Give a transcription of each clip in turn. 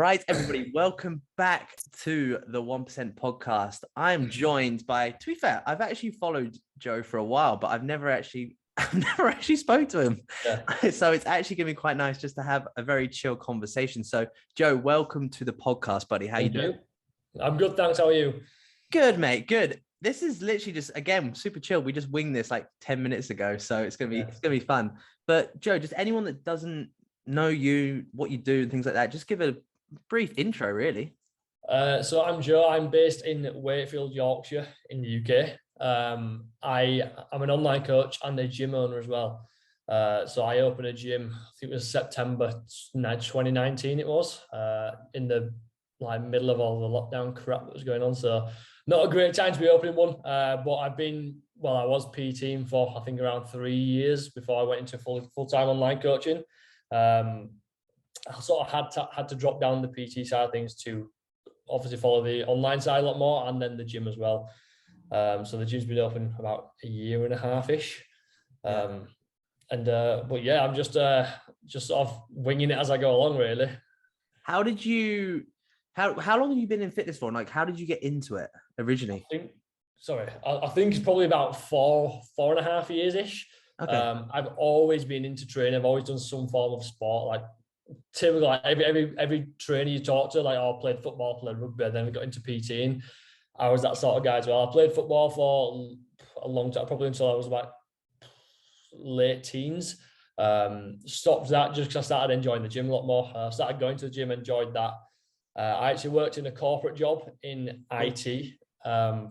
right, everybody, welcome back to the 1% podcast. I'm joined by, to be fair, I've actually followed Joe for a while, but I've never actually spoke to him. Yeah. So it's actually going to be quite nice just to have a very chill conversation. So Joe, welcome to the podcast, buddy. How you doing? I'm good, thanks. How are you? Good, mate. Good. This is literally just, again, super chill. We just winged this like 10 minutes ago. So it's going to be fun. But Joe, just anyone that doesn't know you, what you do and things like that, just give a brief intro, really. So I'm Joe. I'm based in Wakefield, Yorkshire, in the UK. I'm an online coach and a gym owner as well. So I opened a gym, I think it was September 2019 it was, in the middle of all the lockdown crap that was going on. So not a great time to be opening one, but I was PTing for, I think, around 3 years before I went into full-time online coaching. I sort of had to drop down the PT side of things to obviously follow the online side a lot more, and then the gym as well. So the gym's been open about a year and a half-ish. But yeah, I'm just sort of winging it as I go along, really. How long have you been in fitness for? Like, how did you get into it originally? I think it's probably about four and a half years-ish. Okay. I've always been into training. I've always done some form of sport, like typically, like every trainer you talk to, like, I played football, played rugby, and then we got into PTing. I was that sort of guy as well. I played football for a long time, probably until I was about late teens. Stopped that just because I started enjoying the gym a lot more. I started going to the gym, enjoyed that. I actually worked in a corporate job in IT, I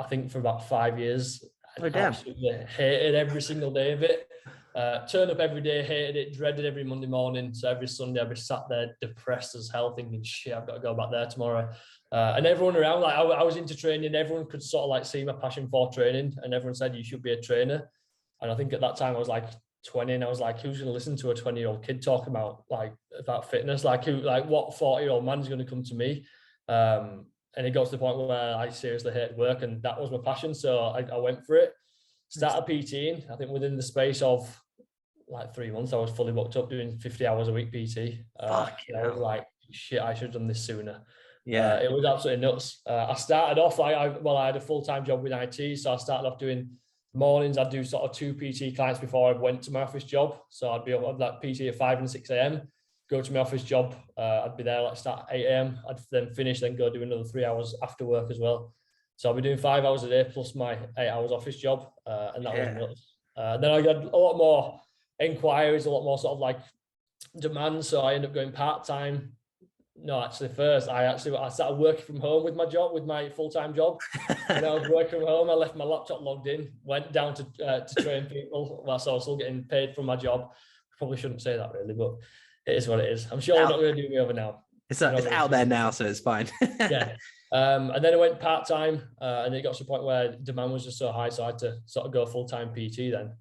think for about 5 years. Oh, damn. Absolutely hated every single day of it. Turned up every day, hated it, dreaded every Monday morning. So every Sunday I'd be sat there depressed as hell thinking, shit, I've got to go back there tomorrow. And everyone around, like, I was into training. Everyone could sort of like see my passion for training, and everyone said, you should be a trainer. And I think at that time I was like 20, and I was like, who's going to listen to a 20-year-old kid talk about fitness? Like, what 40-year-old man's going to come to me? And it got to the point where I seriously hated work, and that was my passion. So I went for it. Started PTing. I think within the space of like 3 months, I was fully booked up doing 50 hours a week PT. I was like, shit, I should have done this sooner. Yeah, it was absolutely nuts. I started off I had a full-time job with IT, so I started off doing mornings. I'd do sort of 2 PT clients before I went to my office job. So I'd like PT at 5 and 6 a.m. Go to my office job. I'd be there, like, start at 8 a.m. I'd then finish, then go do another 3 hours after work as well. So I'll be doing 5 hours a day plus my 8 hours office job, and that was nuts. Then I got a lot more enquiries, a lot more sort of like demand. So I ended up going part-time. No, actually, first I started working from home with my job, with my full-time job. And I was working from home. I left my laptop logged in, went down to train people. Well, so I was still getting paid from my job. Probably shouldn't say that really, but it is what it is. I'm sure they're not going to do me over now. It's out there now, so it's fine. Yeah. And then I went part-time, and it got to the point where demand was just so high, so I had to sort of go full-time PT then.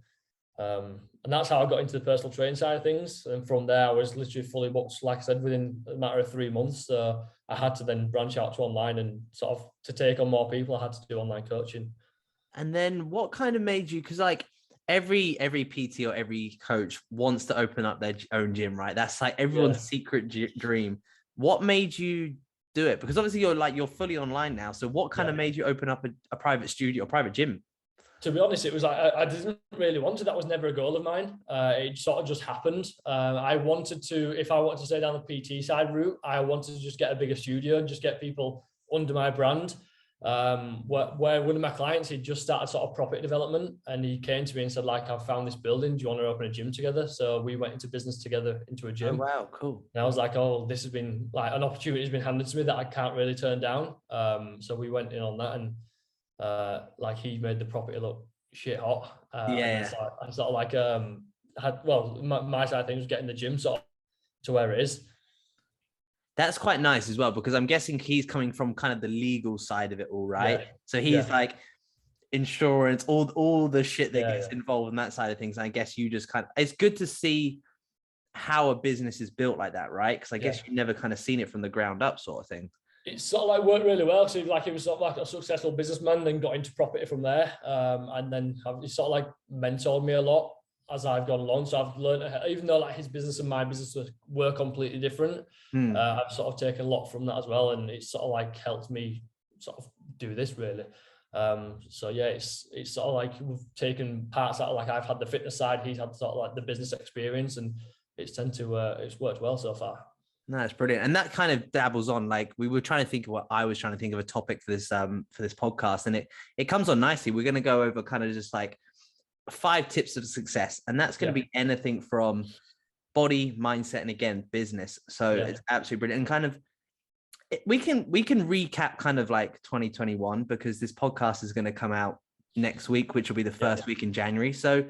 And that's how I got into the personal training side of things. And from there, I was literally fully booked, like I said, within a matter of 3 months. So I had to then branch out to online, and sort of to take on more people, I had to do online coaching. And then what kind of made you, because like every PT or every coach wants to open up their own gym, right? That's like everyone's secret dream. What made you do it? Because obviously you're fully online now. So what kind of made you open up a private studio, a private gym? To be honest, it was like, I didn't really want to. That was never a goal of mine. It sort of just happened. I wanted to, if I wanted to stay down the PT side route, I wanted to just get a bigger studio and just get people under my brand. Where one of my clients, he'd just started sort of property development, and he came to me and said, like, I've found this building. Do you want to open a gym together? So we went into business together, into a gym. Oh, wow, cool. And I was like, oh, this has been like an opportunity has been handed to me that I can't really turn down. So we went in on that, and like, he made the property look shit hot. I sort of like my side of things was getting the gym sort of to where it is. That's quite nice as well, because I'm guessing he's coming from kind of the legal side of it all, right? Yeah. So he's like insurance, all the shit that gets involved in that side of things. And I guess you just it's good to see how a business is built like that, right? Because I guess you've never kind of seen it from the ground up sort of thing. It sort of like worked really well. So like, it was sort of like a successful businessman, then got into property from there. And then he sort of like mentored me a lot. as I've gone along. So I've learned, even though like his business and my business were completely different, I've sort of taken a lot from that as well. And it's sort of like helped me sort of do this really. So yeah, it's sort of like we've taken parts out, like I've had the fitness side, he's had sort of like the business experience, and it's worked well so far. No, it's brilliant. And that kind of dabbles on, like, we were trying to think of what I was trying to think of a topic for this podcast, and it comes on nicely. We're going to go over kind of just like 5 tips of success, and that's going to be anything from body, mindset, and again, business. So it's absolutely brilliant. And kind of we can recap kind of like 2021, because this podcast is going to come out next week, which will be the first week in January. So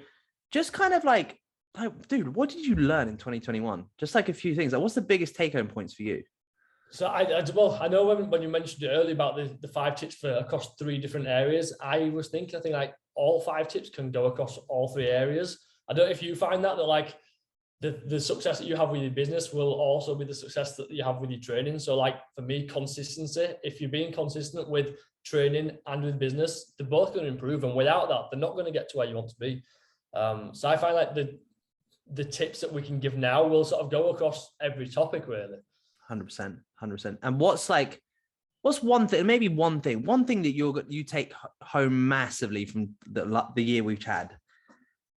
just kind of like, dude, what did you learn in 2021? Just like a few things. Like, what's the biggest take-home points for you? So I know when you mentioned it earlier about the 5 tips for across 3 different areas, I think like all 5 tips can go across all 3 areas. I don't know if you find that like the success that you have with your business will also be the success that you have with your training. So like for me, consistency, if you're being consistent with training and with business, they're both going to improve. And without that, they're not going to get to where you want to be. So I find like the tips that we can give now will sort of go across every topic really. 100%. And what's one thing that you take home massively from the year we've had?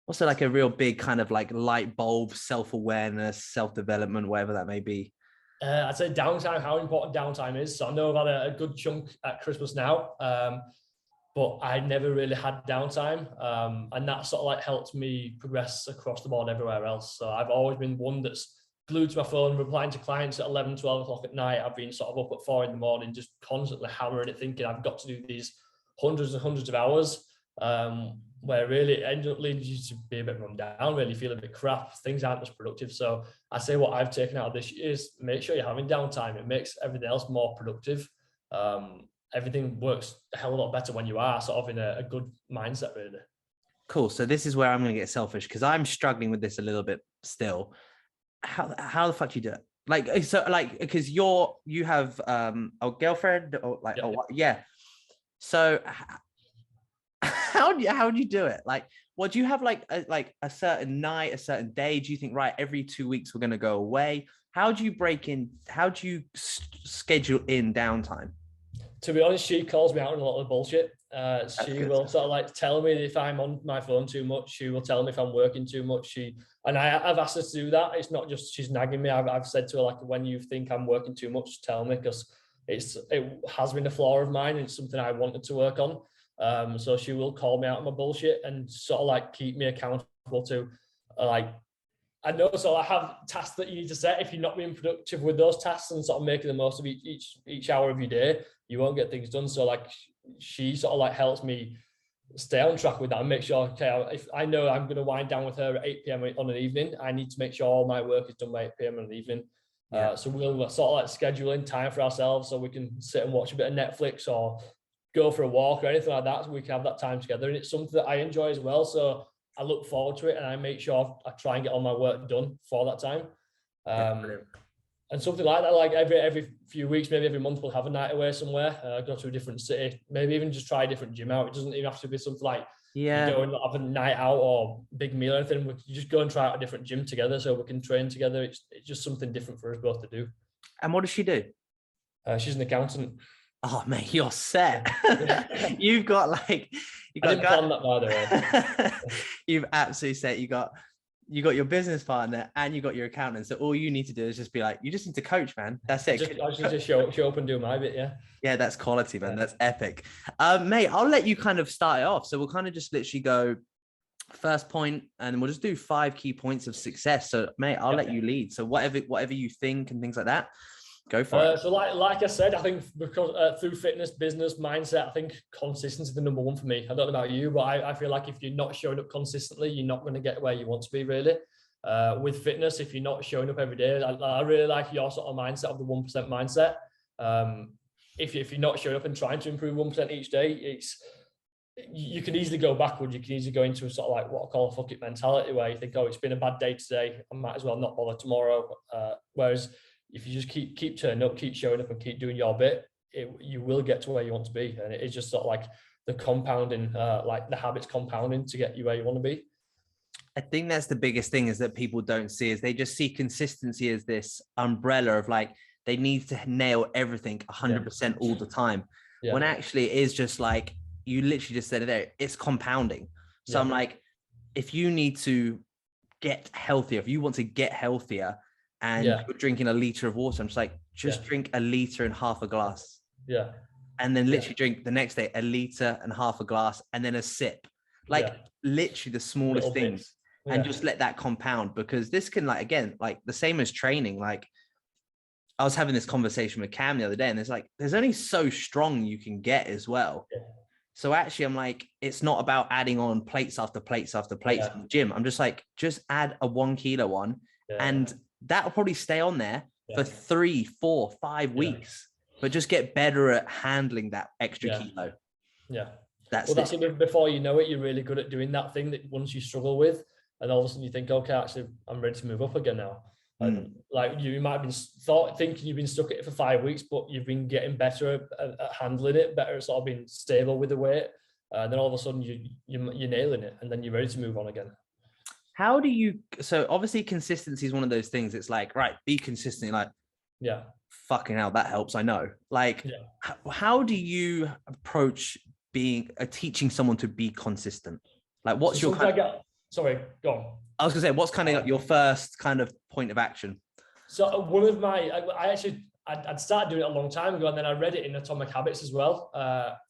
What's like a real big kind of like light bulb, self-awareness, self-development, whatever that may be? I'd say downtime, how important downtime is. So I know I've had a good chunk at Christmas now, but I never really had downtime. And that sort of like helped me progress across the board everywhere else. So I've always been one that's glued to my phone, replying to clients at 11, 12 o'clock at night. I've been sort of up at 4 in the morning, just constantly hammering it, thinking I've got to do these hundreds and hundreds of hours, where really it ended up leading you to be a bit run down, really feel a bit crap. Things aren't as productive. So I say what I've taken out of this is make sure you're having downtime. It makes everything else more productive. Everything works a hell of a lot better when you are sort of in a good mindset, really. Cool. So this is where I'm going to get selfish, because I'm struggling with this a little bit still. How the fuck do you do it? Like, so like, because you have a girlfriend or like, So how do you do it? Like, what do you have like a certain night, a certain day? Do you think, right, every 2 weeks we're going to go away? How do you schedule in downtime? To be honest, she calls me out on a lot of bullshit. She will sort of like tell me if I'm on my phone too much. She will tell me if I'm working too much. I've asked her to do that. It's not just she's nagging me. I've said to her, like, when you think I'm working too much, tell me, because it has been a flaw of mine. It's something I wanted to work on. So she will call me out on my bullshit and sort of like keep me accountable to like, I know, so I have tasks that you need to set. If you're not being productive with those tasks and sort of making the most of each hour of your day, you won't get things done. So like she sort of like helps me stay on track with that and make sure, okay, if I know I'm going to wind down with her at 8 p.m. on an evening, I need to make sure all my work is done by 8 p.m. on an evening. So we'll sort of like schedule in time for ourselves so we can sit and watch a bit of Netflix or go for a walk or anything like that, so we can have that time together. And it's something that I enjoy as well. So I look forward to it, and I make sure I try and get all my work done for that time. And something like that, like every few weeks, maybe every month, we'll have a night away somewhere, go to a different city, maybe even just try a different gym out. It doesn't even have to be something like you go and have a night out or big meal or anything. We can just go and try out a different gym together so we can train together. It's just something different for us both to do. And what does she do? She's an accountant. Oh man, you're set. You've got I didn't plan that, by the way. You've absolutely set. You got your business partner and you got your accountant. So all you need to do is just be like, you just need to coach, man. That's it. I just need to show up and do my bit. Yeah, that's quality, man. That's epic. Mate, I'll let you kind of start it off. So we'll kind of just literally go first point, and we'll just do 5 key points of success. So mate, I'll let you lead. So whatever you think and things like that, go for it. So like I said, I think because through fitness, business, mindset, I think consistency is the number one for me. I don't know about you, but I feel like if you're not showing up consistently, you're not going to get where you want to be, really. With fitness, if you're not showing up every day, I really like your sort of mindset of the 1% mindset. If you're not showing up and trying to improve 1% each day, you can easily go backward. You can easily go into a sort of like what I call a fuck it mentality, where you think, oh, it's been a bad day today, I might as well not bother tomorrow. Whereas if you just keep turning up, keep showing up and keep doing your bit, you will get to where you want to be. And it's just sort of like the compounding, like the habits compounding to get you where you want to be. I think that's the biggest thing, is that people don't see, is they just see consistency as this umbrella of like, they need to nail everything 100% all the time. When actually it is just like, you literally just said it there, it's compounding. So I'm like, if you need to get healthier, if you want to get healthier and you're drinking a liter of water, I'm just like, just drink a liter and half a glass. And then literally drink the next day a liter and half a glass, and then a sip. Like literally the smallest little things. And just let that compound, because this can, like, again, like the same as training. Like I was having this conversation with Cam the other day, and it's like, there's only so strong you can get as well. So actually I'm like, it's not about adding on plates after plates after plates in the gym. I'm just like, just add a 1 kilo one, and that'll probably stay on there for 3, 4, 5 weeks, but just get better at handling that extra kilo. That's it. Before you know it, you're really good at doing that thing that once you struggle with, and all of a sudden you think, okay, actually I'm ready to move up again now. And like, you might have been thinking you've been stuck at it for 5 weeks, but you've been getting better at handling it, better at sort of being stable with the weight. And then all of a sudden you're nailing it, and then you're ready to move on again. How do you, so obviously consistency is one of those things. It's like, right, be consistent. Like, fucking hell, that helps. I know. Like, how do you approach teaching someone to be consistent? Like, what's your sorry, go on. I was gonna say, what's kind of your first kind of point of action? So one of my, I'd started doing it a long time ago, and then I read it in Atomic Habits as well.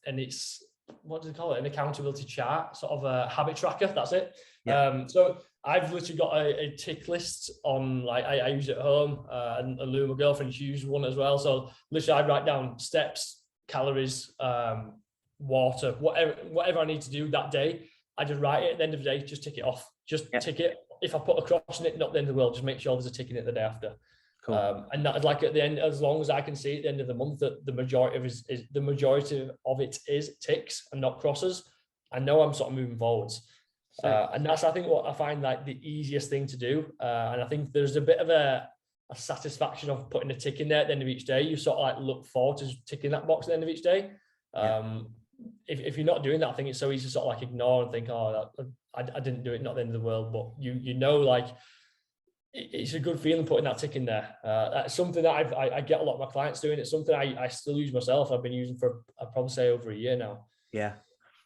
And it's, what do they call it? An accountability chart, sort of a habit tracker. That's it. So I've literally got a tick list on, like, I use it at home, and Lou, my girlfriend, she uses one as well. So literally I write down steps, calories, water, whatever I need to do that day. I just write it at the end of the day, just tick it off. Just tick it. If I put a cross in it, not the end of the world, just make sure there's a tick in it the day after. Cool. And that, like, at the end, as long as I can see at the end of the month that the majority of it is ticks and not crosses, I know I'm sort of moving forwards. And that's, I think, what I find like the easiest thing to do. And I think there's a bit of a satisfaction of putting a tick in there at the end of each day. You sort of like look forward to ticking that box at the end of each day. If you're not doing that, I think it's so easy to sort of like ignore and think, oh, I didn't do it, not the end of the world. But you know, like, it's a good feeling putting that tick in there. That's something that I get a lot of my clients doing. It's something I still use myself. I've been using for, I'd probably say, over a year now. Yeah.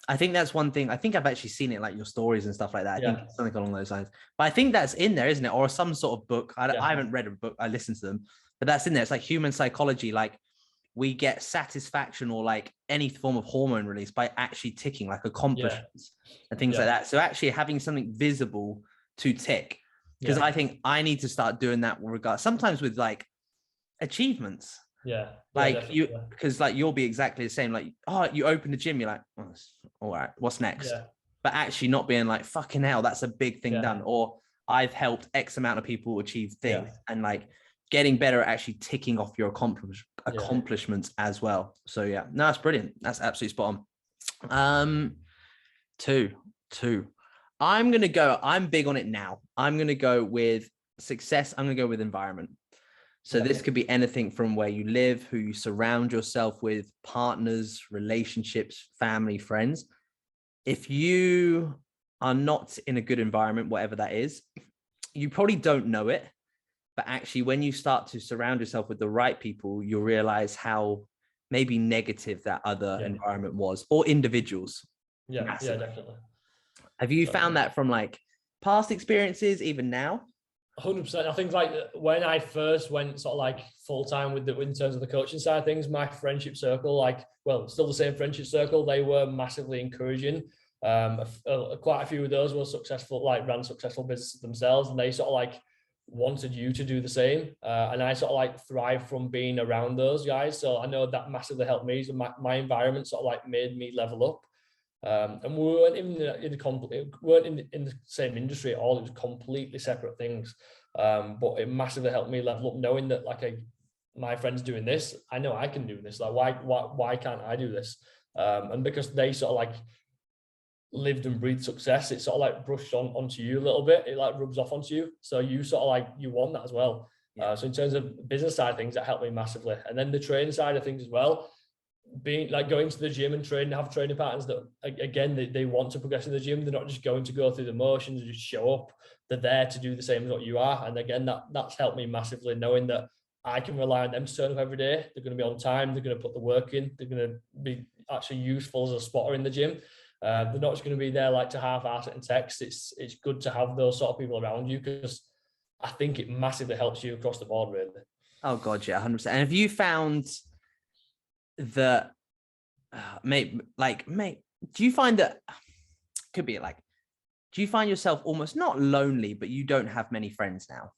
I think that's one thing. I think I've actually seen it, like your stories and stuff like that. I think it's something along those lines. But I think that's in there, isn't it? Or some sort of book. I haven't read a book. I listened to them. But that's in there. It's like human psychology. Like, we get satisfaction or like any form of hormone release by actually ticking, like accomplishments and things like that. So actually having something visible to tick, because I think I need to start doing that with regard, sometimes with like achievements. Because like you'll be exactly the same. Like, oh, you open the gym, you're like, oh, all right, what's next? But actually not being like, fucking hell, that's a big thing done. Or I've helped X amount of people achieve things, and like getting better at actually ticking off your accomplishments as well. So no, that's brilliant. That's absolutely spot on. Two. I'm big on it now. I'm going to go with success. I'm going to go with environment. So this could be anything from where you live, who you surround yourself with, partners, relationships, family, friends. If you are not in a good environment, whatever that is, you probably don't know it. But actually, when you start to surround yourself with the right people, you'll realize how maybe negative that other environment was, or individuals. Definitely. Have you found that from like past experiences, even now? 100%. I think like when I first went sort of like full time in terms of the coaching side of things, my friendship circle, still the same friendship circle, they were massively encouraging. Quite a few of those were successful, like ran successful businesses themselves, and they sort of like wanted you to do the same. And I sort of like thrive from being around those guys. So I know that massively helped me. So my environment sort of like made me level up. And we weren't even in the same industry at all. It was completely separate things. But it massively helped me level up, knowing that my friend's doing this. I know I can do this. Like, why can't I do this? And because they sort of like lived and breathed success, it sort of like brushed onto you a little bit. It like rubs off onto you. So you sort of like, you want that as well. So in terms of business side of things, that helped me massively. And then the training side of things as well, being like going to the gym and training, have training partners that again they want to progress in the gym. They're not just going to go through the motions and just show up. They're there to do the same as what you are. And again, that's helped me massively, knowing that I can rely on them to turn up every day. They're going to be on time. They're going to put the work in. They're going to be actually useful as a spotter in the gym. They're not just going to be there like to half-ass it and text. It's good to have those sort of people around you, because I think it massively helps you across the board, really. Oh God, yeah, 100%. And have you found that, mate, do you find that, could be like, do you find yourself almost not lonely, but you don't have many friends now?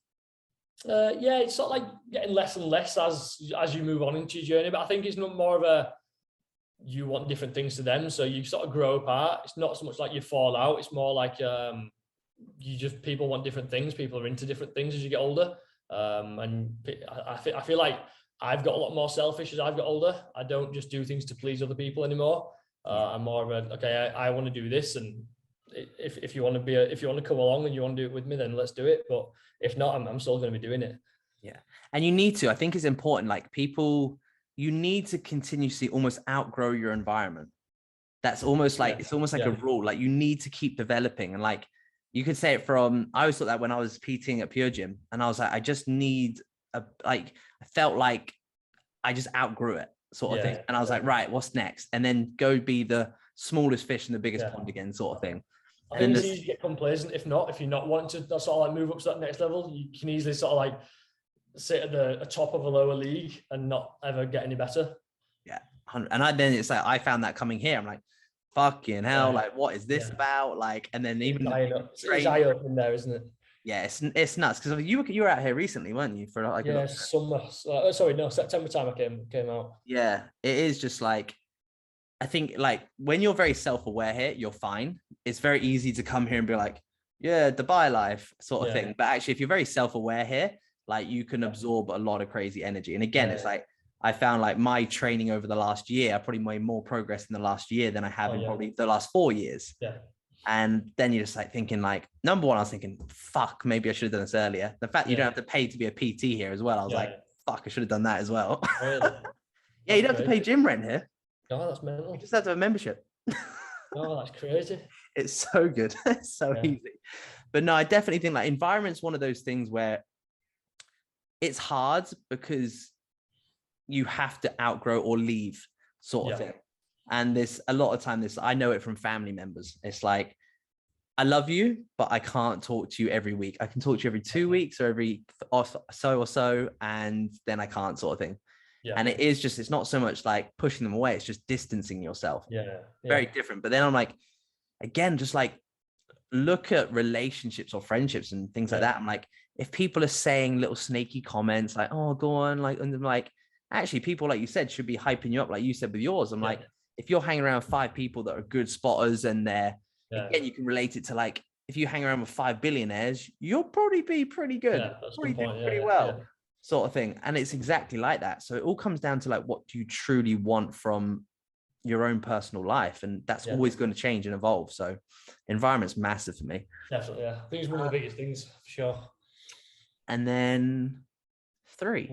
Yeah, it's sort of like getting less and less as you move on into your journey. But I think it's not more of a, you want different things to them, so you sort of grow apart. It's not so much like you fall out. It's more like people want different things. People are into different things as you get older. And I feel like I've got a lot more selfish as I've got older. I don't just do things to please other people anymore. I'm more of a, okay, I want to do this, and if you want to come along and you want to do it with me, then let's do it. But if not, I'm still going to be doing it. Yeah. And you need to, I think it's important, like people, you need to continuously almost outgrow your environment. That's almost like, it's almost like a rule. Like you need to keep developing. And like, you could say it from, I always thought that when I was PTing at Pure Gym, and I was like, I just need I felt like I just outgrew it sort of thing. And I was like, right, what's next? And then go be the smallest fish in the biggest pond again sort of thing. I think it's easy to get complacent. If you're not wanting to sort of like move up to that next level, you can easily sort of like sit at the top of a lower league and not ever get any better. Yeah. And then it's like, I found that coming here, I'm like, fucking hell, like what is this about? Like, and then even it's eye-opening there, isn't it? Yeah, it's nuts, because you were out here recently, weren't you? For like summer. September time I came out. Yeah, it is just like, I think like when you're very self-aware here, you're fine. It's very easy to come here and be like, yeah, Dubai life sort of thing. But actually, if you're very self-aware here, like you can absorb a lot of crazy energy. And again, it's like, I found like my training over the last year, I probably made more progress in the last year than I have in probably the last 4 years. Yeah. And then you're just like thinking like, number one, I was thinking, fuck, maybe I should have done this earlier. The fact you don't have to pay to be a PT here as well. I was like, fuck, I should have done that as well. Really? Yeah, you don't have to pay gym rent here. No, that's mental. You just have to have a membership. Oh, that's crazy. It's so good. It's so easy. But no, I definitely think like environment's one of those things where it's hard because you have to outgrow or leave sort of thing. And there's a lot of time I know it from family members. It's like, I love you, but I can't talk to you every week. I can talk to you every 2 weeks or every so, and then I can't sort of thing. Yeah. And it is just, it's not so much like pushing them away. It's just distancing yourself. Very different. But then I'm like, again, just like look at relationships or friendships and things like that. I'm like, if people are saying little snaky comments like, oh, go on, like, and I'm like, actually people, like you said, should be hyping you up. Like you said with yours, I'm like, if you're hanging around with 5 people that are good spotters and they're, again, you can relate it to like, if you hang around with 5 billionaires, you'll probably be pretty good. Probably do pretty well, sort of thing. And it's exactly like that. So it all comes down to like, what do you truly want from your own personal life? And that's always going to change and evolve. So environment's massive for me. Definitely, I think it's one of the biggest things for sure. And then 3,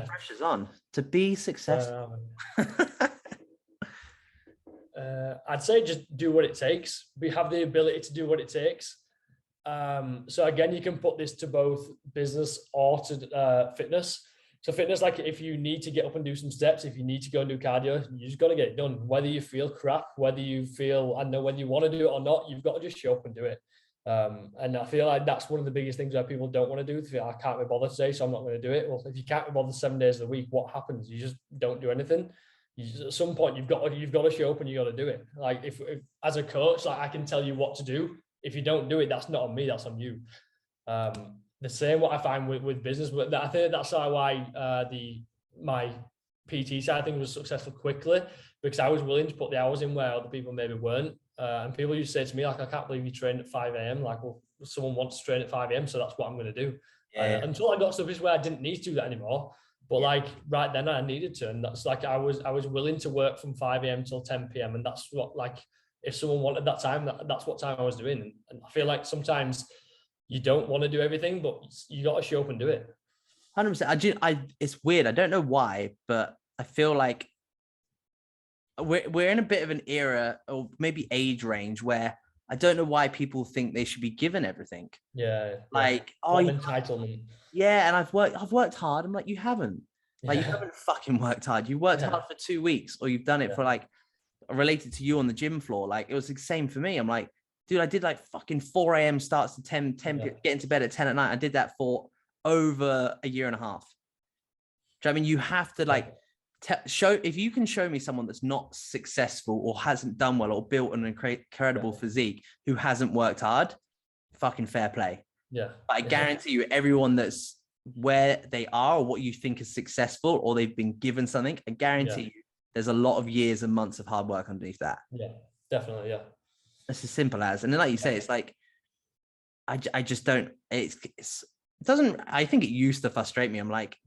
pressure's on to be successful. I'd say just do what it takes. We have the ability to do what it takes. So again, you can put this to both business or to fitness. So fitness, like if you need to get up and do some steps, if you need to go and do cardio, you just got to get it done. Whether you feel crap, whether you feel, I don't know, whether you want to do it or not, you've got to just show up and do it. And I feel like that's one of the biggest things that people don't want to do. They feel, I can't be bothered today, so I'm not going to do it. Well, if you can't be bothered 7 days of the week, what happens? You just don't do anything. At some point, you've got to show up and you got to do it. Like if as a coach, like I can tell you what to do. If you don't do it, that's not on me, that's on you. The same what I find with business, but I think that's why my PT side thing was successful quickly, because I was willing to put the hours in where other people maybe weren't. And people used to say to me, like, I can't believe you train at 5 a.m. Like, well, someone wants to train at 5 a.m., so that's what I'm going to do. Until I got to this where I didn't need to do that anymore. But like right then I needed to. And that's like, I was willing to work from 5 a.m. till 10 p.m. And that's what, like, if someone wanted that time, that's what time I was doing. And I feel like sometimes you don't want to do everything, but you got to show up and do it. 100%. It's weird. I don't know why, but I feel like we're in a bit of an era or maybe age range where I don't know why people think they should be given everything. Like, oh, entitlement. Yeah, and I've worked hard. I'm like, you haven't. Like, you haven't fucking worked hard. You worked hard for 2 weeks, or you've done it for like related to you on the gym floor. Like, it was the same for me. I'm like, dude, I did like fucking 4 a.m. starts to 10, getting to bed at 10 at night. I did that for over a year and a half. Do you know what I mean? You have to like show, if you can show me someone that's not successful or hasn't done well or built an incredible physique who hasn't worked hard, fucking fair play. Yeah. But I guarantee you, everyone that's where they are or what you think is successful or they've been given something, I guarantee you there's a lot of years and months of hard work underneath that. Yeah, definitely. Yeah. It's as simple as, and then like you say, it's like, I just don't, it doesn't, I think it used to frustrate me. I'm like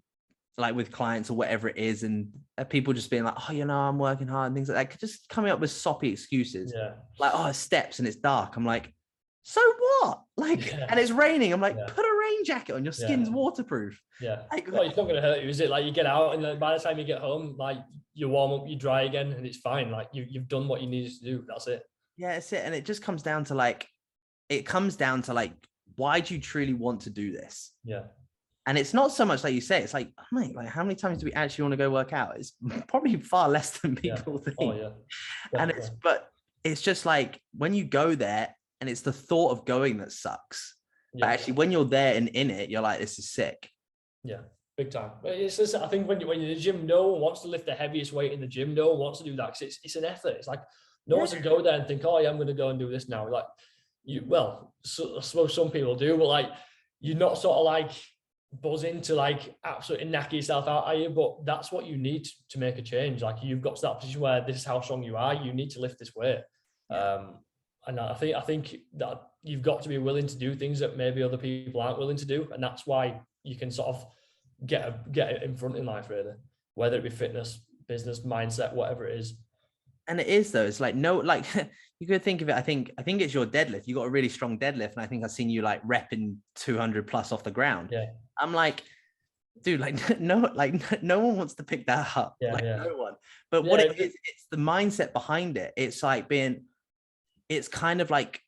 with clients or whatever it is, and people just being like, oh, I'm working hard and things like that, just coming up with soppy excuses. Like, oh, it's steps and it's dark. I'm like, so what? Like, and it's raining. I'm like, put a rain jacket on. Your skin's waterproof. Like, well, it's not going to hurt you, is it? Like, you get out, and then by the time you get home, like, you warm up, you dry again, and it's fine. Like, you've done what you needed to do. That's it. Yeah, that's it. And it just comes down to like, why do you truly want to do this? Yeah. And it's not so much like you say, it's like, oh, mate, like, how many times do we actually want to go work out? It's probably far less than people think. Oh, yeah. And it's just like, when you go there, and it's the thought of going that sucks. But actually, when you're there and in it, you're like, this is sick. Yeah, big time. It's just, I think when you're in the gym, no one wants to lift the heaviest weight in the gym. No one wants to do that because it's an effort. It's like, no one can go there and think, oh, yeah, I'm going to go and do this now. Like, I suppose some people do, but like, you're not sort of like buzzing to like absolutely knack yourself out, are you? But that's what you need to make a change. Like, you've got to that position where this is how strong you are. You need to lift this weight. And I think that you've got to be willing to do things that maybe other people aren't willing to do. And that's why you can sort of get it in front in life, really, whether it be fitness, business, mindset, whatever it is. And it is, though. It's like, no, like you could think of it. I think it's your deadlift. You got a really strong deadlift. And I think I've seen you like repping 200 plus off the ground. Yeah. I'm like, dude, no one wants to pick that up. No one. But what it is, it's the mindset behind it. It's like it's kind of like,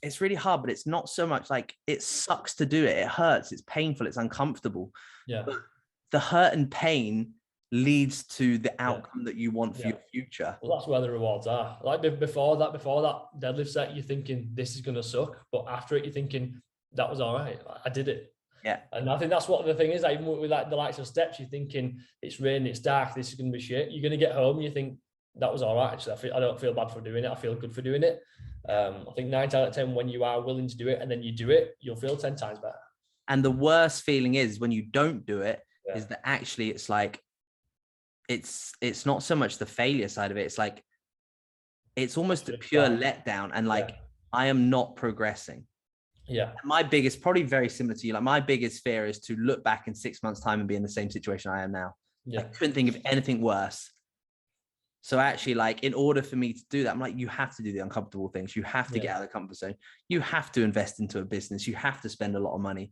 it's really hard, but it's not so much like it sucks to do it. It hurts. It's painful. It's uncomfortable. Yeah. But the hurt and pain leads to the outcome that you want for your future. Well, that's where the rewards are. Like before that deadlift set, you're thinking this is going to suck. But after it, you're thinking that was all right. I did it. Yeah. And I think that's what the thing is. Like, even with like the likes of steps, you're thinking it's raining, it's dark, this is going to be shit. You're going to get home and you think, that was all right. Actually, I don't feel bad for doing it. I feel good for doing it. I think 9 out of 10, when you are willing to do it and then you do it, you'll feel 10 times better. And the worst feeling is when you don't do it, is that actually it's like, it's not so much the failure side of it. It's like, it's almost a pure letdown. And like, I am not progressing. Yeah. And my biggest, probably very similar to you, like my biggest fear is to look back in 6 months' time and be in the same situation I am now. I couldn't think of anything worse. So actually, like, in order for me to do that, I'm like, you have to do the uncomfortable things. You have to get out of the comfort zone. You have to invest into a business. You have to spend a lot of money.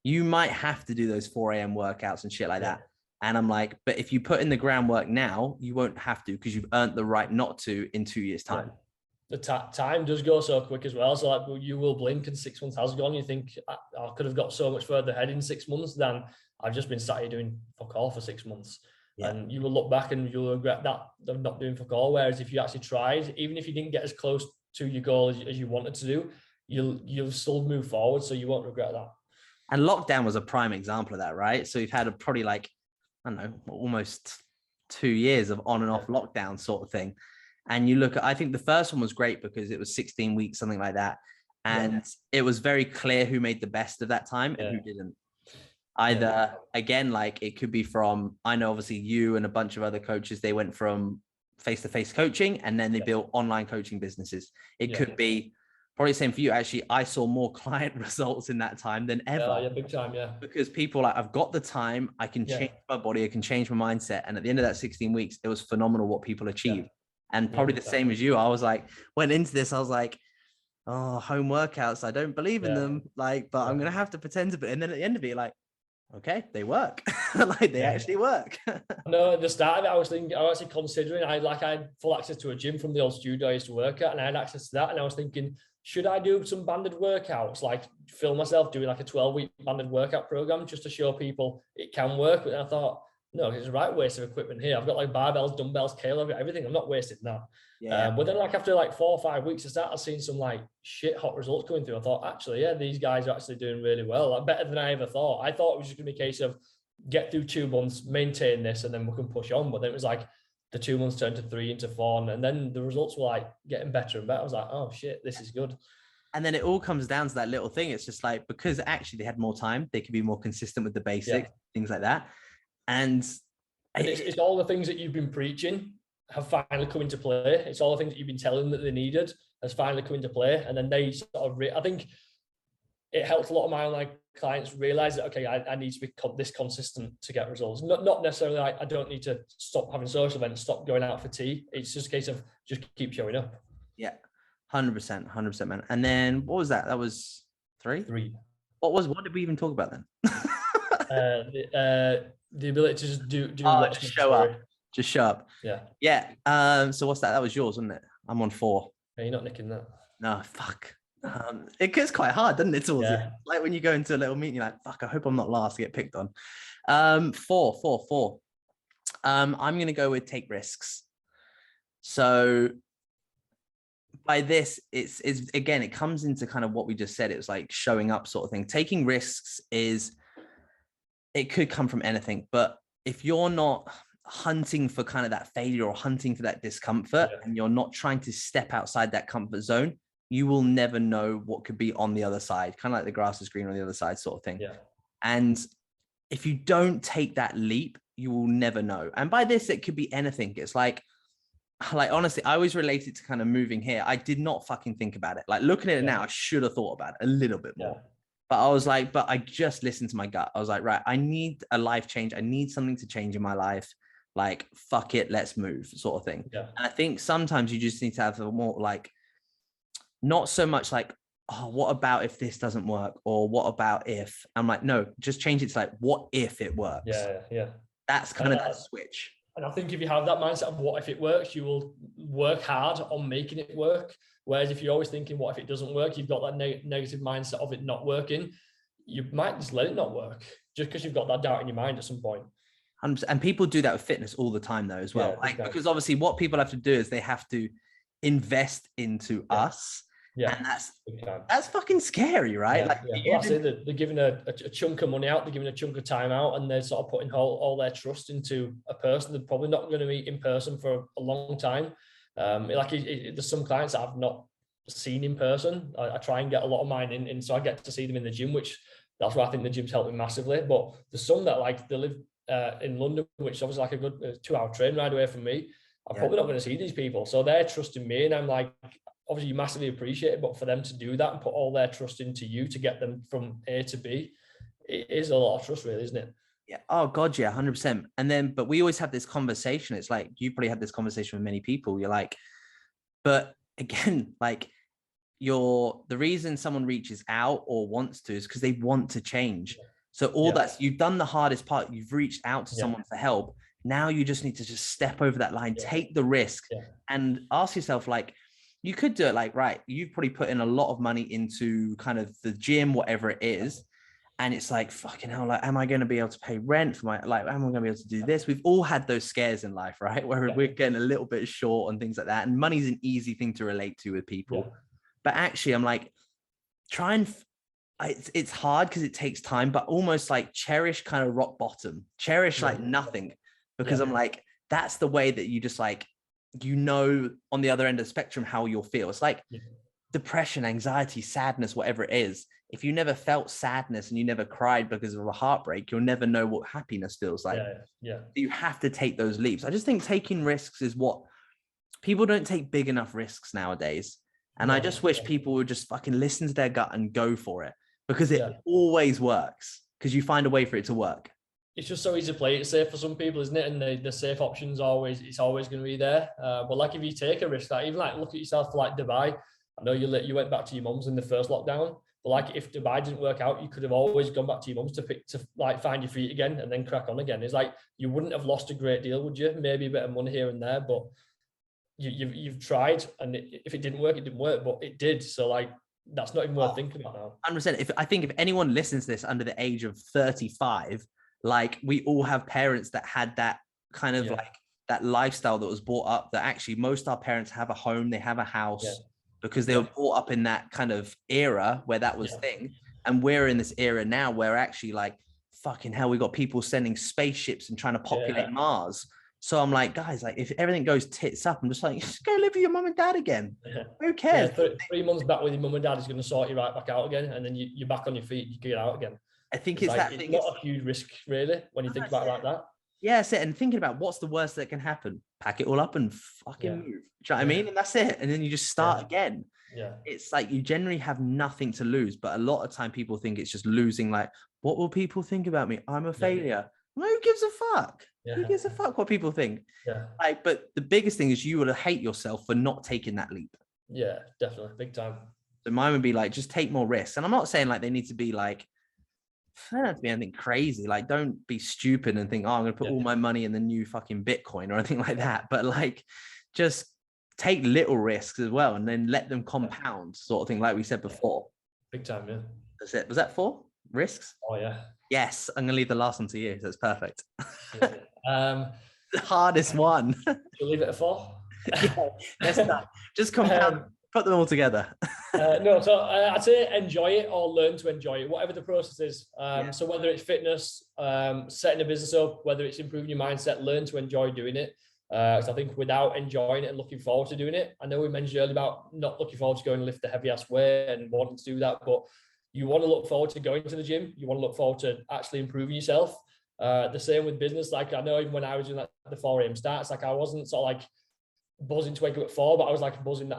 You might have to do those 4 a.m. workouts and shit like that. And I'm like, but if you put in the groundwork now, you won't have to, because you've earned the right not to in 2 years' time. The time does go so quick as well. So like, you will blink and 6 months has gone. You think, I could have got so much further ahead in 6 months than I've just been sat here doing fuck all for 6 months. And you will look back and you'll regret that of not doing fuck all. Whereas if you actually tried, even if you didn't get as close to your goal as you wanted to do, you'll still move forward. So you won't regret that. And lockdown was a prime example of that, right? So you've had probably like, I don't know, almost 2 years of on and off lockdown sort of thing. And you look at, I think the first one was great because it was 16 weeks, something like that. And it was very clear who made the best of that time and who didn't. Either, again, like it could be from, I know obviously you and a bunch of other coaches, they went from face-to-face coaching and then they built online coaching businesses. It could be probably the same for you. Actually, I saw more client results in that time than ever. Yeah, big time, Because people like, I've got the time, I can change my body, I can change my mindset. And at the end of that 16 weeks, it was phenomenal what people achieved. And probably the same as you, I was like, went into this, I was like, oh, home workouts, I don't believe in them. Like, but I'm going to have to pretend to, and then at the end of it, like, okay, they work. Like they actually work. No, at the start of it, I was actually considering, I had full access to a gym from the old studio I used to work at, and I had access to that. And I was thinking, should I do some banded workouts, like film myself doing like a 12-week banded workout program just to show people it can work? But I thought, no, it's the right waste of equipment here. I've got like barbells, dumbbells, cable, everything. I'm not wasting that. Yeah. But then like after like 4 or 5 weeks, I started seeing some like shit hot results coming through. I thought, actually, yeah, these guys are actually doing really well. Like, better than I ever thought. I thought it was just gonna be a case of get through 2 months, maintain this, and then we can push on. But then it was like the 2 months turned to 3 into 4, and then the results were like getting better and better. I was like, oh shit, this is good. And then it all comes down to that little thing. It's just like, because actually they had more time, they could be more consistent with the basics, things like that. And it's all the things that you've been preaching have finally come into play. It's all the things that you've been telling them that they needed has finally come into play. And then they sort of, I think it helped a lot of my online clients realize that, okay, I need to be this consistent to get results. Not necessarily like I don't need to stop having social events, stop going out for tea. It's just a case of just keep showing up. Yeah, 100%, man. And then what was that? That was 3? What did we even talk about then? The ability to just do just show up. Just show up. Yeah. So what's that? That was yours, wasn't it? I'm on 4. Yeah, you're not nicking that. No, fuck. It gets quite hard, doesn't it? Towards it. Like when you go into a little meeting, you're like, fuck, I hope I'm not last to get picked on. 4. I'm gonna go with take risks. So by this, it's again, it comes into kind of what we just said. It was like showing up sort of thing. Taking risks it could come from anything, but if you're not hunting for kind of that failure or hunting for that discomfort, and you're not trying to step outside that comfort zone, you will never know what could be on the other side, kind of like the grass is green on the other side sort of thing. And if you don't take that leap, you will never know. And by this, it could be anything. It's like honestly, I always relate it to kind of moving here. I did not fucking think about it. Like looking at it now, I should have thought about it a little bit more. But I was like, but I just listened to my gut. I was like, right, I need a life change. I need something to change in my life. Like, fuck it, let's move sort of thing. And I think sometimes you just need to have a more like, not so much like, oh, what about if this doesn't work? Or what about if? I'm like, no, just change it to like, what if it works? That's kind of that switch. And I think if you have that mindset of what if it works, you will work hard on making it work. Whereas if you're always thinking, what if it doesn't work? You've got that negative mindset of it not working. You might just let it not work just because you've got that doubt in your mind at some point. And people do that with fitness all the time though, as well. Because obviously what people have to do is they have to invest into us. And that's fucking scary, right? They're giving a chunk of money out, they're giving a chunk of time out, and they're sort of putting all their trust into a person they're probably not going to meet in person for a long time. There's some clients that I've not seen in person. I try and get a lot of mine in, so I get to see them in the gym, which that's why I think the gym's helped me massively. But there's some that like they live in London, which is obviously like a good 2-hour train ride away from me. I'm probably not going to see these people, so they're trusting me, and I'm like, obviously you massively appreciate it, but for them to do that and put all their trust into you to get them from A to B, it is a lot of trust, really, isn't it? Yeah. Oh God, yeah, 100%. And then, but we always have this conversation. It's like, you probably had this conversation with many people. You're like, but again, like the reason someone reaches out or wants to is because they want to change. So you've done the hardest part. You've reached out to someone for help. Now you just need to just step over that line, take the risk and ask yourself, like, you could do it like, right, you've probably put in a lot of money into kind of the gym, whatever it is. And it's like, fucking hell, like, am I going to be able to pay rent for am I going to be able to do this? We've all had those scares in life, right? Where we're getting a little bit short and things like that. And money's an easy thing to relate to with people. But actually, I'm like, it's hard because it takes time, but almost like cherish kind of rock bottom, cherish like nothing, because I'm like, that's the way that you just like, on the other end of the spectrum, how you'll feel. It's like depression, anxiety, sadness, whatever it is. If you never felt sadness and you never cried because of a heartbreak, you'll never know what happiness feels like. You have to take those leaps. I just think taking risks is what people don't take big enough risks nowadays. And I just wish people would just fucking listen to their gut and go for it, because it always works, because you find a way for it to work. It's just so easy to play it safe for some people, isn't it? And the safe option's always going to be there. But like if you take a risk, like even like look at yourself for like Dubai. I know you went back to your mum's in the first lockdown, But like, if Dubai didn't work out, you could have always gone back to your mum's to like find your feet again and then crack on again. It's like, you wouldn't have lost a great deal, would you? Maybe a bit of money here and there, but you've tried, and if it didn't work, it didn't work, but it did. So like, that's not even worth thinking about now. 100%. I think if anyone listens to this under the age of 35, like, we all have parents that had that kind of like that lifestyle that was brought up, that actually most of our parents have a home, they have a house, because they were brought up in that kind of era where that was thing. And we're in this era now where actually, like, fucking hell, we got people sending spaceships and trying to populate Mars. So I'm like, guys, like, if everything goes tits up, I'm just like, just go live with your mum and dad again. Who cares? 3 months back with your mum and dad is going to sort you right back out again, and then you're back on your feet, you get out again. I think it's like, that thing. It's not a huge risk, really, when you think about it like that. Yeah, that's it. And thinking about what's the worst that can happen, pack it all up and fucking move. Do you know what I mean? And that's it. And then you just start again. Yeah. It's like, you generally have nothing to lose, but a lot of time people think it's just losing. Like, what will people think about me? I'm a failure. Well, who gives a fuck? Who gives a fuck what people think? Like, but the biggest thing is you would hate yourself for not taking that leap. Yeah, definitely, big time. So mine would be like, just take more risks. And I'm not saying like they need to be like, I don't have to be anything crazy. Like, don't be stupid and think, oh, I'm going to put all my money in the new fucking Bitcoin or anything like that. But like, just take little risks as well, and then let them compound, sort of thing, like we said before. Big time, yeah. That's it. Was that 4 risks? Oh, yeah. Yes, I'm going to leave the last one to you. So it's perfect. The hardest one. You'll leave it at 4? That's not. Just compound. Put them all together. No, so I'd say enjoy it, or learn to enjoy it, whatever the process is. So whether it's fitness, setting a business up, whether it's improving your mindset, learn to enjoy doing it. So I think without enjoying it and looking forward to doing it, I know we mentioned earlier about not looking forward to going and lift the heavy ass weight and wanting to do that, but you want to look forward to going to the gym. You want to look forward to actually improving yourself. The same with business. Like, I know even when I was doing the 4 a.m. starts, like, I wasn't sort of like buzzing to wake up at 4, but I was like buzzing that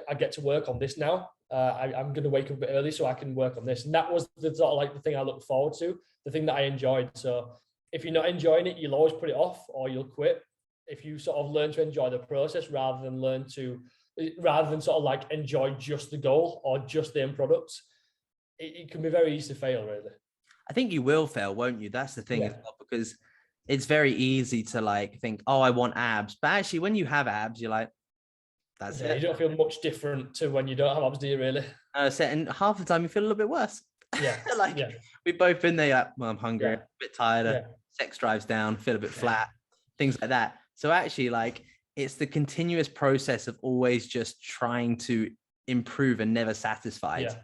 I get to work on this now. I'm going to wake up a bit early so I can work on this. And that was the sort of like the thing I looked forward to, the thing that I enjoyed. So if you're not enjoying it, you'll always put it off or you'll quit. If you sort of learn to enjoy the process rather than sort of like enjoy just the goal or just the end product, it can be very easy to fail, really. I think you will fail, won't you? That's the thing as well, because it's very easy to like think, oh, I want abs. But actually, when you have abs, you're like, that's it. You don't feel much different to when you don't have abs, do you, really? And half the time you feel a little bit worse. Yeah. We've both been there, like, well, I'm hungry, a bit tired, sex drives down, feel a bit flat, things like that. So actually, like, it's the continuous process of always just trying to improve and never satisfied.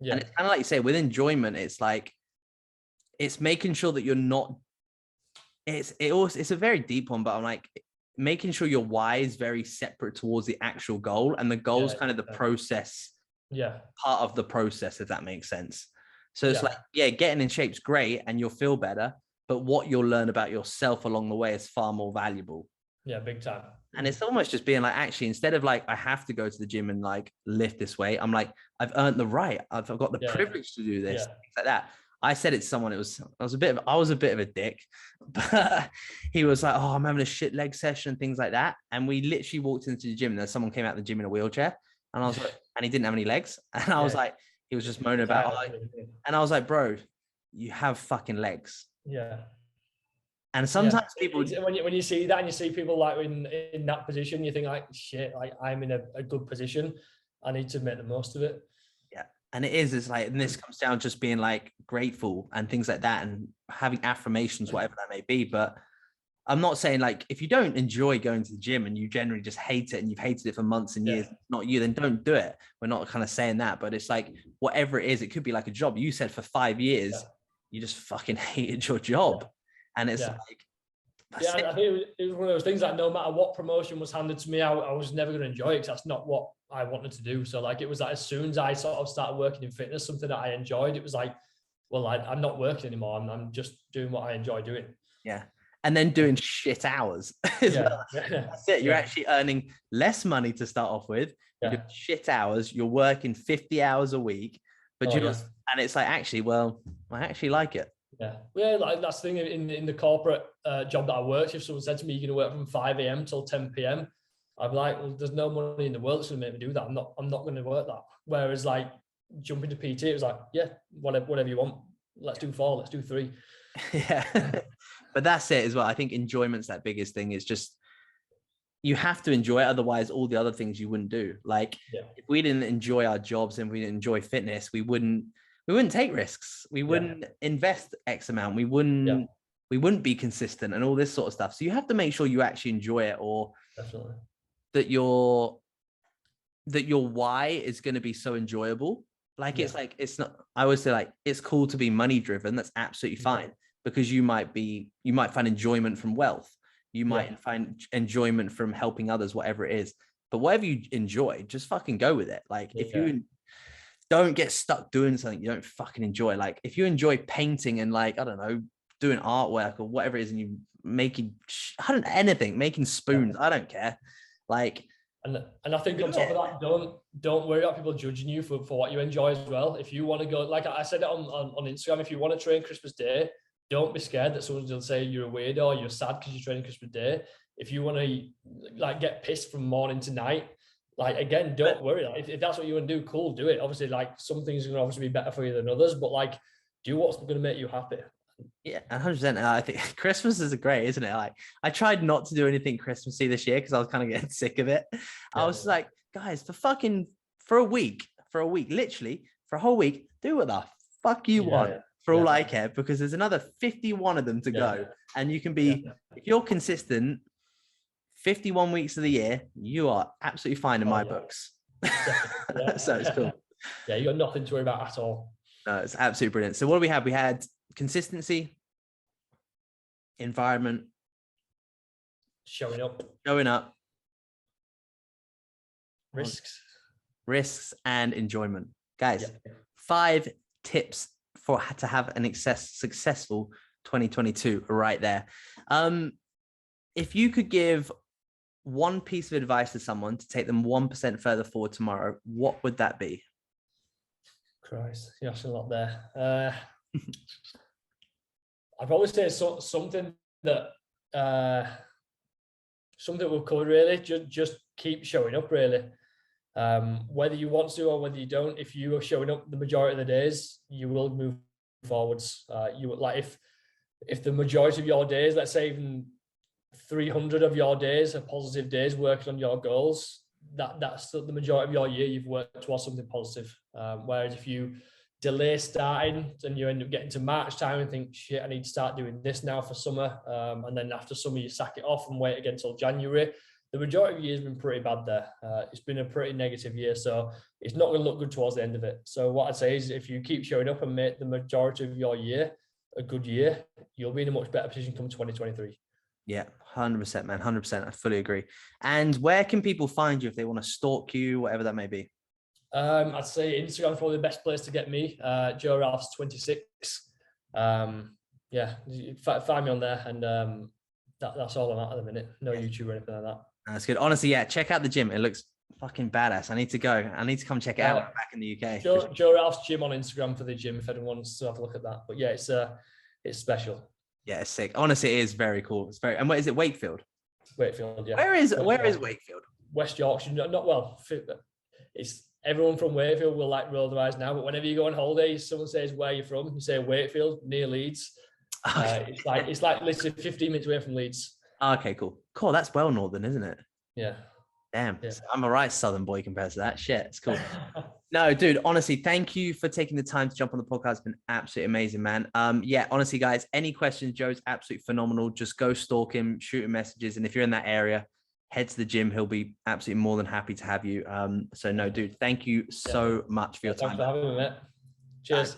And it's kind of like you say, with enjoyment, it's like, it's making sure that you're not, it's a very deep one, but I'm like, making sure your why is very separate towards the actual goal, and the goal is kind of the process, part of the process, if that makes sense. So it's like, getting in shape's great and you'll feel better, but what you'll learn about yourself along the way is far more valuable. Yeah, big time. And it's almost just being like, actually, instead of like, I have to go to the gym and like lift this weight, I'm like, I've earned the right. I've got the privilege to do this, things like that. I said it to someone, I was a bit of a dick, but he was like, oh, I'm having a shit leg session and things like that. And we literally walked into the gym and then someone came out of the gym in a wheelchair, and I was like, and he didn't have any legs. And I was like, he was just moaning about, and I was like, bro, you have fucking legs. Yeah. And sometimes people, when you see that and you see people like in that position, you think like, shit, like, I'm in a good position. I need to make the most of it. Yeah. And it's like, and this comes down to just being like grateful and things like that, and having affirmations, whatever that may be. But I'm not saying like, if you don't enjoy going to the gym and you generally just hate it and you've hated it for months and years, not you, then don't do it. We're not kind of saying that, but it's like, whatever it is, it could be like a job. You said for 5 years, you just fucking hated your job. And it's like, I think it was one of those things that no matter what promotion was handed to me, I was never going to enjoy it, because that's not what I wanted to do. So like, it was like, as soon as I sort of started working in fitness, something that I enjoyed, it was like, well, I'm not working anymore. I'm just doing what I enjoy doing. Yeah. And then doing shit hours. That's it. You're actually earning less money to start off with. You're doing shit hours. You're working 50 hours a week, but and it's like, actually, well, I actually like it. Yeah, like that's the thing in the corporate job that I worked. If someone said to me, you're going to work from 5 a.m. till 10 p.m., I'd be like, well, there's no money in the world that's going to make me do that. I'm not going to work that. Whereas like jump into PT, it was like, yeah, whatever you want. Let's do 4, let's do 3. Yeah. But that's it as well. I think enjoyment's that biggest thing. Is just, you have to enjoy it. Otherwise, all the other things you wouldn't do. Like if we didn't enjoy our jobs and we didn't enjoy fitness, we wouldn't take risks. We wouldn't invest X amount. We wouldn't be consistent and all this sort of stuff. So you have to make sure you actually enjoy it, or definitely that your why is going to be so enjoyable. Like it's like, it's not, I always say like, it's cool to be money driven. That's absolutely fine, because you might find enjoyment from wealth. You might find enjoyment from helping others, whatever it is. But whatever you enjoy, just fucking go with it. Like if you don't get stuck doing something you don't fucking enjoy. Like if you enjoy painting and like, I don't know, doing artwork or whatever it is, and you making, anything, making spoons, I don't care. Like, and I think on top of that, don't worry about people judging you for what you enjoy as well. If you want to go, like I said it on Instagram, if you want to train Christmas Day, don't be scared that someone's going to say you're a weirdo or you're sad because you're training Christmas Day. If you want to like get pissed from morning to night, like again, don't worry. Like, if that's what you want to do, cool, do it. Obviously, like some things are going to obviously be better for you than others, but like do what's going to make you happy. Yeah, 100%. I think Christmas is great, isn't it? Like I tried not to do anything Christmassy this year because I was kind of getting sick of it. I was like, guys, for a week, literally for a whole week, do what the fuck you want. For all I care, because there's another 51 of them to go. And you can be, if you're consistent 51 weeks of the year, you are absolutely fine in my books. So it's cool. Yeah, you got nothing to worry about at all. No, it's absolutely brilliant. So what do we have? We had consistency, environment, showing up, risks, and enjoyment. Guys, 5 tips to have an successful 2022 right there. If you could give one piece of advice to someone to take them 1% further forward tomorrow, what would that be? Christ, you're asking a lot there. I'd probably say something that something we've covered really. Just keep showing up really. Whether you want to or whether you don't, if you are showing up the majority of the days, you will move forwards. You like if the majority of your days, let's say even 300 of your days are positive days working on your goals, that's the majority of your year you've worked towards something positive. Whereas if you delay starting and you end up getting to March time and think, shit, I need to start doing this now for summer, and then after summer you sack it off and wait again till January, the majority of the year has been pretty bad there. It's been a pretty negative year, so it's not going to look good towards the end of it. So what I'd say is if you keep showing up and make the majority of your year a good year, you'll be in a much better position come 2023. Yeah, 100%, man, 100%. I fully agree. And where can people find you if they want to stalk you, whatever that may be? I'd say Instagram is probably the best place to get me. Joe Ralphs 26. Yeah, find me on there, and that's all I'm at the minute. No YouTube or anything like that. That's good. Honestly, yeah, check out the gym. It looks fucking badass. I need to go. I need to come check it out when I'm back in the UK. Joe Ralph's gym on Instagram for the gym if anyone wants to have a look at that. But yeah, it's special. Yeah, it's sick. Honestly, it is very cool. It's very. And what is it? Wakefield. Wakefield, yeah. Where is Wakefield? West Yorkshire. Not well. It's everyone from Wakefield will like roll their eyes now, but whenever you go on holiday, someone says where you're from, you say Wakefield near Leeds. It's like literally 15 minutes away from Leeds. Okay, cool. That's well northern, isn't it? Yeah. Damn, yeah. I'm a right southern boy compared to that. Shit, it's cool. No, dude, honestly, thank you for taking the time to jump on the podcast. It's been absolutely amazing, man. Yeah, honestly, guys, any questions, Joe's absolutely phenomenal. Just go stalk him, shoot him messages. And if you're in that area, head to the gym. He'll be absolutely more than happy to have you. So no, dude, thank you so much for your time. Thanks for having me, mate. Cheers.